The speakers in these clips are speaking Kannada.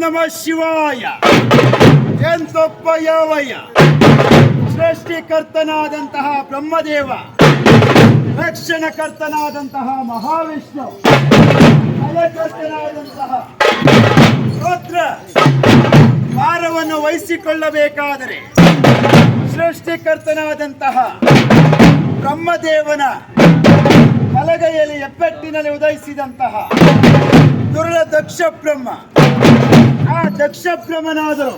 ನಮಃ ಶಿವಾಯ. ಎಂತೊಪ್ಪ ಯಾವಯ್ಯ. ಸೃಷ್ಟಿಕರ್ತನಾದಂತಹ ಬ್ರಹ್ಮದೇವ, ರಕ್ಷಣಕರ್ತನಾದಂತಹ ಮಹಾವಿಷ್ಣು, ಫಲಕರ್ತನಾದಂತಹ ರುದ್ರ ಭಾರವನ್ನು ವಹಿಸಿಕೊಳ್ಳಬೇಕಾದರೆ ಸೃಷ್ಟಿಕರ್ತನಾದಂತಹ ಬ್ರಹ್ಮದೇವನ ಬಲಗೈಯಲ್ಲಿ ಹೆಬ್ಬೆಟ್ಟಿನಲ್ಲಿ ಉದಯಿಸಿದಂತಹ ದುರ್ಲ ದಕ್ಷ ಬ್ರಹ್ಮ, ಆ ದಕ್ಷ ಬ್ರಹ್ಮನಾದರೂ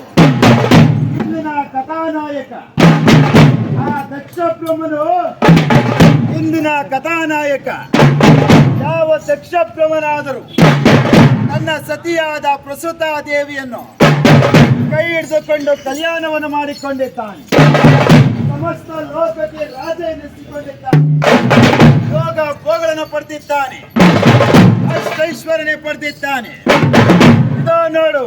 ಇಂದಿನ ಕಥಾನಾಯಕ. ಆ ದಕ್ಷ ಬ್ರಹ್ಮನು ಇಂದಿನ ಕಥಾನಾಯಕ. ಯಾವ ದಕ್ಷ ಬ್ರಹ್ಮನಾದರೂ ತನ್ನ ಸತಿಯಾದ ಪ್ರಸೂತಾ ದೇವಿಯನ್ನು ಕೈ ಹಿಡಿದುಕೊಂಡು ಕಲ್ಯಾಣವನ್ನು ಮಾಡಿಕೊಂಡಿದ್ದಾನೆ. ಸಮಸ್ತ ಲೋಕಕ್ಕೆ ರಾಜ ಎನಿಸಿಕೊಂಡಿದ್ದಾನೆ. ಯೋಗ ಭೋಗಗಳನ್ನು ಪಡೆದಿದ್ದಾನೆ. ಅಷ್ಟೈಶ್ವರ್ಯನೇ ಪಡೆದಿದ್ದಾನೆ. ಇದೋ ನೋಡು,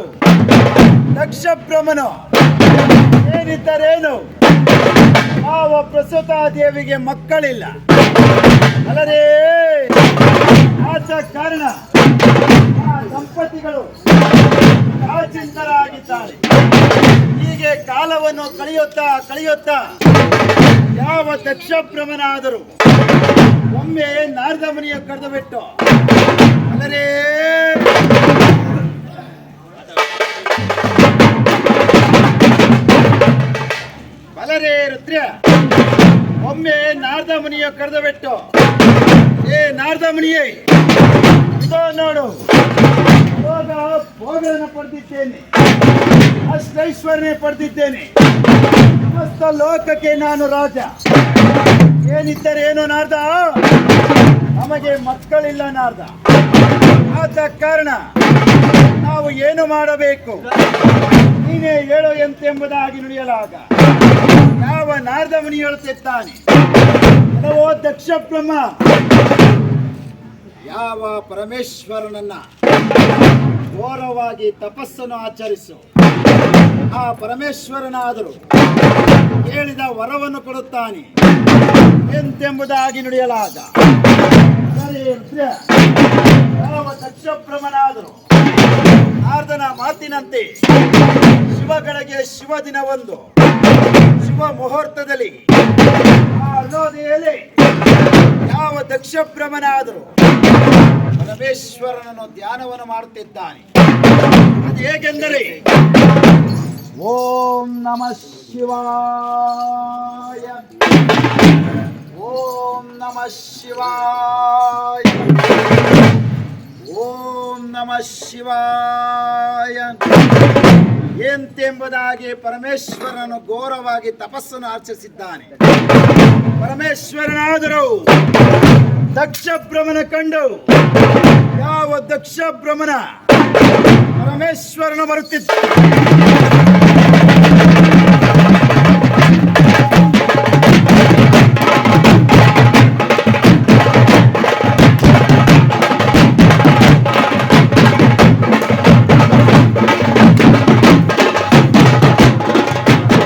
ದಕ್ಷ ಬ್ರಹ್ಮನು ಏನಿದ್ದರೇನು, ಯಾವ ಪ್ರಸೂತಾ ದೇವಿಗೆ ಮಕ್ಕಳಿಲ್ಲ ಅಲ್ಲರೇ. ಆದ ಕಾರಣ ಆ ದಂಪತಿಗಳು ಕಾಚಿಂತರಾಗಿದ್ದಾರೆ. ಹೀಗೆ ಕಾಲವನ್ನು ಕಳೆಯುತ್ತಾ ಯಾವ ದಕ್ಷ ಬ್ರಹ್ಮನಾದರೂ ಒಮ್ಮೆ ನಾರದ ಮುನಿಯ ಕರೆದು ಬಿಟ್ಟು, ಅಲ್ಲರೇ ಬಲರೇ ರುದ್ರ, ಒಮ್ಮೆ ನಾರದ ಮುನಿಯ ಕರೆದು ಬಿಟ್ಟು, ಏ ನಾರದ ಮುನಿಯೇ, ಇದೋ ನೋಡು, ಯೋಗ ಭೋಗವನ್ನು ಪಡೆದಿದ್ದೇನೆ, ಅಷ್ಟೈಶ್ವರ್ಯ ಪಡೆದಿದ್ದೇನೆ. ಸಮಸ್ತ ಲೋಕಕ್ಕೆ ನಾನು ರಾಜ. ಏನಿದ್ದರೇನು ನಾರದ, ನಮಗೆ ಮಕ್ಕಳಿಲ್ಲ ನಾರದ. ಆದ ಕಾರಣ ನಾವು ಏನು ಮಾಡಬೇಕು, ನೀನೇ ಹೇಳು ಎಂತೆಂಬುದಾಗಿ ನುಡಿಯಲಾಗ ಯಾವ ನಾರದ ಮುನಿ ಹೇಳುತ್ತಿದ್ದಾನೆ. ಕೆಲವೋ ದಕ್ಷ ಬ್ರಹ್ಮ, ಯಾವ ಪರಮೇಶ್ವರನನ್ನ ಘೋರವಾಗಿ ತಪಸ್ಸನ್ನು ಆಚರಿಸು, ಆ ಪರಮೇಶ್ವರನಾದರೂ ಹೇಳಿದ ವರವನ್ನು ಕೊಡುತ್ತಾನೆ ಎಂತೆಂಬುದಾಗಿ ನುಡಿಯಲಾಗ. ಯಾವ ದಕ್ಷ ಬ್ರಹ್ಮನಾದರೂ ನಾರದನ ಮಾತಿನಂತೆ ಶಿವಗಳಿಗೆ ಶಿವ ದಿನವೊಂದು ಶುಭ ಮುಹೂರ್ತದಲ್ಲಿ ಆ ಅರುಣೋದಯಲ್ಲಿ ಯಾವ ದಕ್ಷ ಬ್ರಹ್ಮನಾದರೂ ಪರಮೇಶ್ವರನನ್ನು ಧ್ಯಾನವನ್ನು ಮಾಡುತ್ತಿದ್ದಾನೆ. ಅದು ಹೇಗೆಂದರೆ, ಓಂ ನಮಃ ಶಿವಾಯ, ಓಂ ನಮಃ ಶಿವಾಯ, ಓಂ ನಮಃ ಶಿವಾಯ ಎಂತೆಂಬುದಾಗಿ ಪರಮೇಶ್ವರನು ಘೋರವಾಗಿ ತಪಸ್ಸನ್ನು ಆಚರಿಸಿದ್ದಾನೆ. ಪರಮೇಶ್ವರನಾದರೂ ದಕ್ಷ ಬ್ರಹ್ಮನ ಕಂಡು ಯಾವ ದಕ್ಷ ಬ್ರಹ್ಮನ ಪರಮೇಶ್ವರನು ಬರುತ್ತಿದ್ದ